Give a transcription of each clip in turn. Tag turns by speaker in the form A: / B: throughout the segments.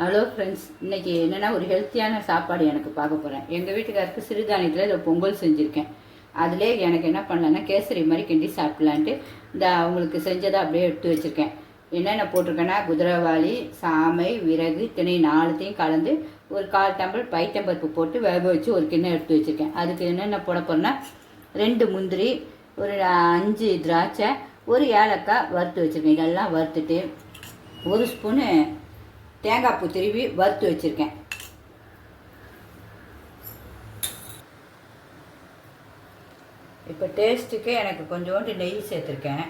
A: Hello friends, இன்றைக்கி என்னென்னா ஒரு ஹெல்த்தியான சாப்பாடு எனக்கு பார்க்க போகிறேன். எங்கள் வீட்டுக்காருக்கு சிறுதானியத்தில் இதை பொங்கல் செஞ்சுருக்கேன். அதிலே எனக்கு என்ன பண்ணலன்னா கேசரி மாதிரி கிண்டி சாப்பிட்லான்ட்டு இந்த அவங்களுக்கு செஞ்சதை அப்படியே எடுத்து வச்சுருக்கேன். என்னென்ன போட்டிருக்கேன்னா குதிரைவாளி, சாமை, விறகு, திணை 4த்தையும் கலந்து ஒரு 1/4 டம்ளர் பைத்தம்பருப்பு போட்டு வேக வச்சு ஒரு கிண்ணம் எடுத்து வச்சுருக்கேன். அதுக்கு என்னென்ன போட போகிறேன்னா 2 முந்திரி, ஒரு 5 திராட்சை, ஒரு ஏலக்காய் வறுத்து வச்சுருக்கேன். இதெல்லாம் வறுத்துட்டு 1 ஸ்பூனு தேங்காய் பூ திருவி வறுத்து வச்சுருக்கேன். இப்போ டேஸ்ட்டுக்கு எனக்கு கொஞ்சோண்டு நெய் சேர்த்துருக்கேன்.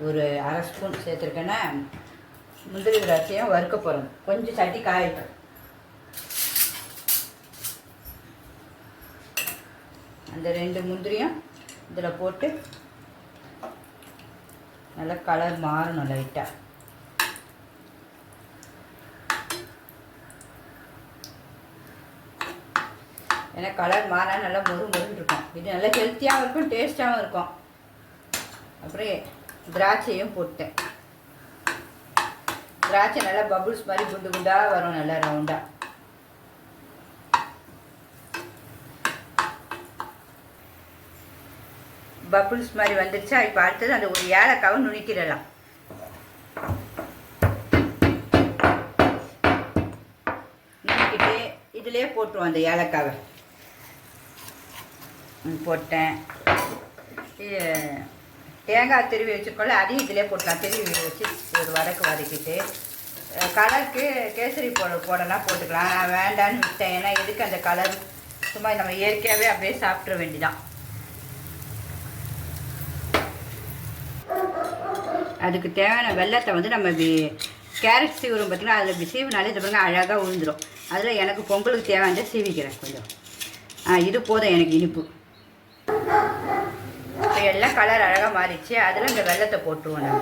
A: ஒரு 1/2 ஸ்பூன் சேர்த்துருக்கேன்னா முந்திரி திராட்சையும் வறுக்க போகிறோம். கொஞ்சம் சட்டி காயிட்டோம். அந்த 2 முந்திரியும் இதில் போட்டு நல்லா கலர் மாறணும் லைட்டாக. ஏன்னா கலர் மாறினா நல்லா மொறுன்னு இருக்கும். இது நல்லா ஹெல்த்தியாகவும் இருக்கும், டேஸ்ட்டாகவும் இருக்கும். அப்படியே திராட்சையும் போட்டேன். திராட்சை நல்லா பபுள்ஸ் மாதிரி குண்டு குண்டாக வரும், நல்லா ரவுண்டாக. பபுள்ஸ் மாதிரி வந்துடுச்சா, இப்போ அடுத்தது அந்த ஒரு ஏலக்காவை நுணுக்கிடலாம். நுணுக்கிட்டு இதிலே போட்டுருவோம் அந்த ஏலக்காவை. போட்டேன். தேங்காய் திருவி வச்சுருக்கோம்ல, அதையும் இதிலே போட்டலாம். திருவி வச்சு ஒரு வதக்கிட்டு கலருக்கு கேசரி போடலாம் போட்டுக்கலாம். நான் வேண்டான்னு விட்டேன். ஏன்னா எதுக்கு அந்த கலர், சும்மா நம்ம இயற்கையாகவே அப்படியே சாப்பிட்ற வேண்டிதான். அதுக்கு தேவையான வெள்ளத்தை வந்து நம்ம கேரட் சீவுறோம் பார்த்திங்கன்னா, அதில் இப்படி சீவுனாலே இது பாருங்க அழகாக விழுந்துடும். அதில் எனக்கு பொங்கலுக்கு தேவையானதை சீவிக்கிறேன் கொஞ்சம். இது போதும் எனக்கு இனிப்பு. இப்போ எல்லாம் கலர் அழகாக மாறிடுச்சு. அதில் இந்த வெள்ளத்தை போட்டுருவோம். நம்ம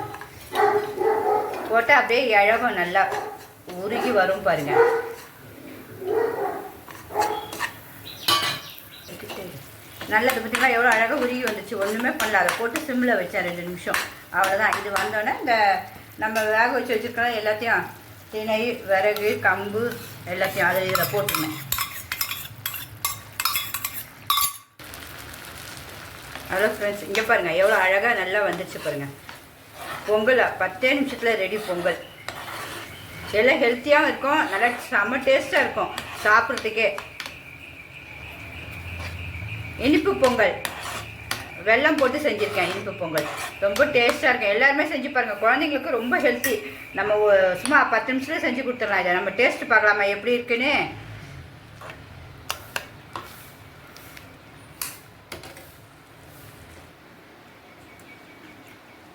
A: போட்டு அப்படியே இழகம் நல்லா உருகி வரும் பாருங்கள். நல்லது பார்த்திங்கன்னா எவ்வளோ அழகாக உருகி வந்துச்சு. ஒன்றுமே பண்ணல, அதை போட்டு சிம்மில் வச்சேன் 2 நிமிஷம். அவ்வளோதான். இது வந்தோடனே இந்த நம்ம வேக வச்சு வச்சுருக்கோம் எல்லாத்தையும், திணை, விறகு, கம்பு எல்லாத்தையும் அதை இதில் போட்டுருந்தேன். ஹலோ ஃப்ரெண்ட்ஸ், இங்கே பாருங்கள் எவ்வளோ அழகாக நல்லா வந்துச்சு பாருங்கள். பொங்கல் 10 நிமிஷத்தில் ரெடி பொங்கல். எல்லாம் ஹெல்த்தியாகவும் இருக்கும், நல்லா செம்ம டேஸ்ட்டாக இருக்கும் சாப்பிட்றதுக்கே. இனிப்பு பொங்கல் வெல்லம் போட்டு செஞ்சுருக்கேன். இனிப்பு பொங்கல் ரொம்ப டேஸ்ட்டாக இருக்கும். எல்லாருமே செஞ்சு பாருங்கள். குழந்தைங்களுக்கு ரொம்ப ஹெல்த்தி. நம்ம சும்மா 10 நிமிஷத்தில் செஞ்சு கொடுத்துடலாம். இதை நம்ம டேஸ்ட்டு பார்க்கலாமா எப்படி இருக்குன்னு.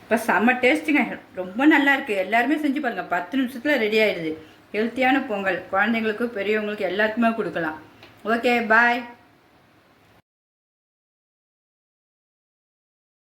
A: இப்போ செம்ம டேஸ்ட்டுங்க, ரொம்ப நல்லா இருக்குது. எல்லாருமே செஞ்சு பாருங்கள். 10 நிமிஷத்தில் ரெடி ஆகிடுது. ஹெல்த்தியான பொங்கல் குழந்தைங்களுக்கு பெரியவங்களுக்கு எல்லாருக்குமே கொடுக்கலாம். ஓகே, பாய்.